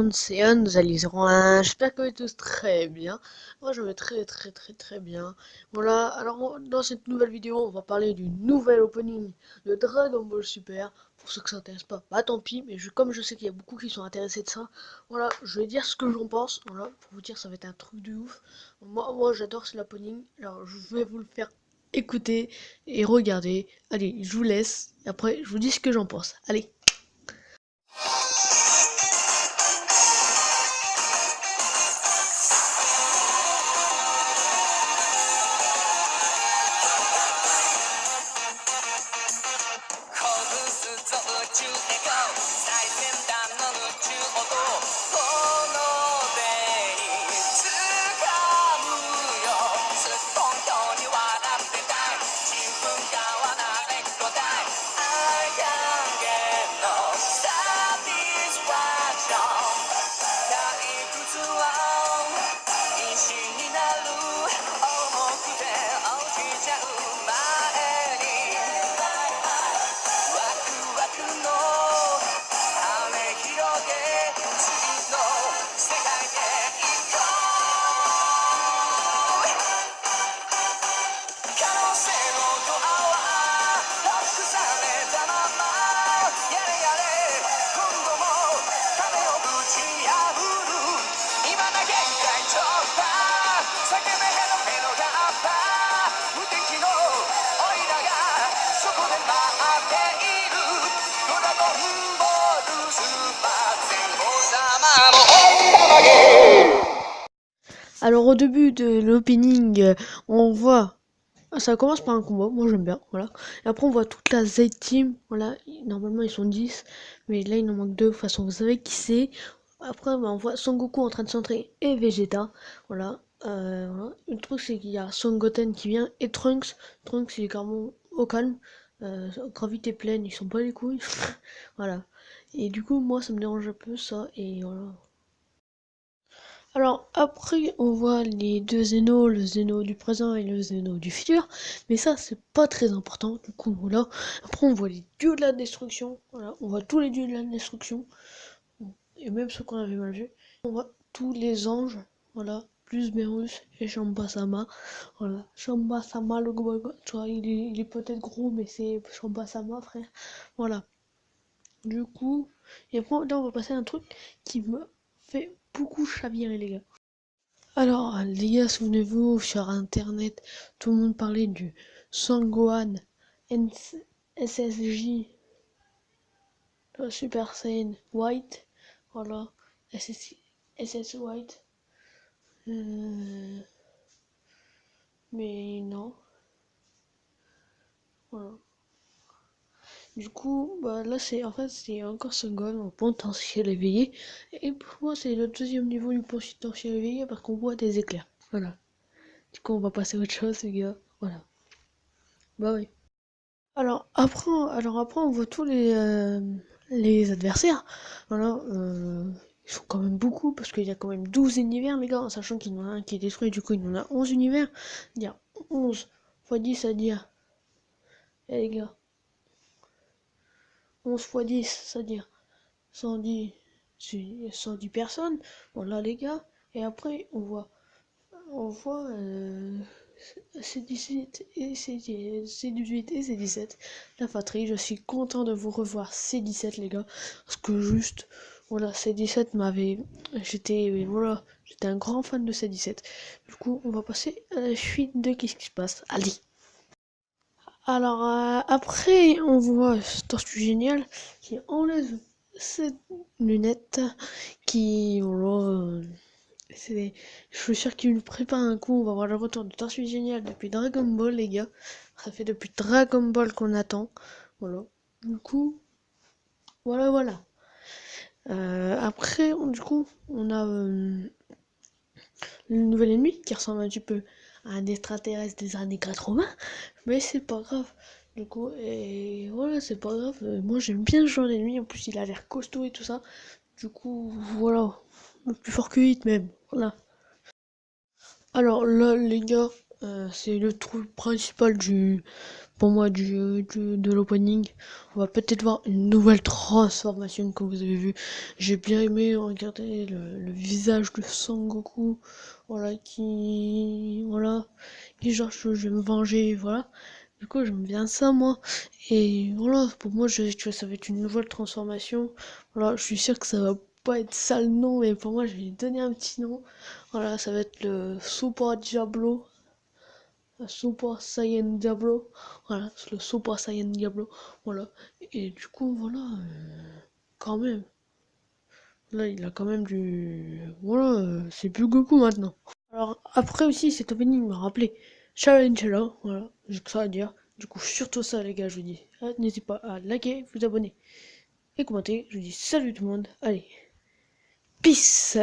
monde, c'est Anne01. J'espère que vous êtes tous très bien. Moi, je vais très bien. Voilà, alors dans cette nouvelle vidéo, on va parler du nouvel opening de Dragon Ball Super. Pour ceux que ça intéresse pas, bah tant pis, mais comme je sais qu'il y a beaucoup qui sont intéressés de ça, voilà, je vais dire ce que j'en pense. Voilà, pour vous dire, ça va être un truc de ouf. Moi j'adore cet opening. Alors, je vais vous le faire écouter et regarder. Allez, je vous laisse. Et après, je vous dis ce que j'en pense. Allez. Alors au début de l'opening, on voit, ça commence par un combat, moi j'aime bien, voilà. Et après on voit toute la Z-Team, voilà, normalement ils sont 10, mais là il en manque 2, de toute façon vous savez qui c'est. Après bah, on voit Son Goku en train de s'entrer et Vegeta, voilà. Voilà. Le truc c'est qu'il y a Son Goten qui vient et Trunks il est carrément au calme, gravité pleine, ils sont pas les couilles, voilà. Et du coup moi ça me dérange un peu ça, et voilà. Alors après on voit les deux Zénos, le Zéno du présent et le Zéno du futur, mais ça c'est pas très important, du coup voilà. Après on voit les dieux de la destruction, voilà, on voit tous les dieux de la destruction, et même ceux qu'on avait mal vus. On voit tous les anges, voilà, plus Berus et Shambasama, voilà. Shambasama le gros, tu vois, il est peut-être gros, mais c'est Shambasama frère, voilà. Du coup, et après là on va passer à un truc qui me fait beaucoup chavirer les gars. Alors, les gars, souvenez-vous, sur internet, tout le monde parlait du Sangohan SSJ Super Saiyan White. Voilà, SS White. Euh, mais non, voilà. Du coup, bah là, c'est encore Sangohan en potentiel éveillé. Et pour moi, c'est le deuxième niveau du potentiel éveillé parce qu'on voit des éclairs. Voilà. Du coup, on va passer à autre chose, les gars. Voilà. Bah oui. Alors après, on voit tous les adversaires. Voilà, ils sont quand même beaucoup, parce qu'il y a quand même 12 univers, les gars, en sachant qu'il y en a un qui est détruit, du coup, il y en a 11 univers. Dire 11 fois 10, ça dire, les gars, 11 fois 10, ça dire 110, 110 personnes. Voilà, les gars. Et après, on voit C17 et C18 et C17, la fatrie. Je suis content de vous revoir C17 les gars, parce que juste, voilà, C17 m'avait, j'étais un grand fan de C17. Du coup, on va passer à la suite de qu'est-ce qui se passe. Allez. Alors après, on voit Tortue Génial qui enlève ses lunettes, qui, voilà, je suis sûr qu'il nous prépare un coup. On va voir le retour de Tortue Génial depuis Dragon Ball, les gars. Ça fait depuis Dragon Ball qu'on attend. Voilà. Du coup, voilà. Après, du coup, on a le nouvel ennemi qui ressemble un petit peu à un extraterrestre des années 80. Mais c'est pas grave. Du coup, et voilà, c'est pas grave. Moi, j'aime bien ce genre d'ennemi. En plus, il a l'air costaud et tout ça. Du coup, voilà. Plus fort que 8 même. Voilà. Alors là, les gars, c'est le truc principal pour moi, de l'opening. On va peut-être voir une nouvelle transformation, comme vous avez vu. J'ai bien aimé regarder le visage de Son Goku, voilà, qui genre, je vais me venger, voilà. Du coup, j'aime bien ça, moi. Et voilà, pour moi, tu vois, ça va être une nouvelle transformation. Voilà, je suis sûr que ça va pas être ça le nom, mais pour moi, je vais lui donner un petit nom. Voilà, ça va être le Super Diablo. Le Super Saiyan Diablo. Voilà, c'est le Super Saiyan Diablo. Voilà. Et du coup, voilà, quand même. Là, il a quand même du. Voilà, c'est plus Goku maintenant. Alors, après aussi, cet opening m'a rappelé Challenge là. Voilà, j'ai que ça à dire. Du coup, surtout ça, les gars, je vous dis. N'hésitez pas à liker, vous abonner et commenter. Je vous dis salut tout le monde. Allez, peace!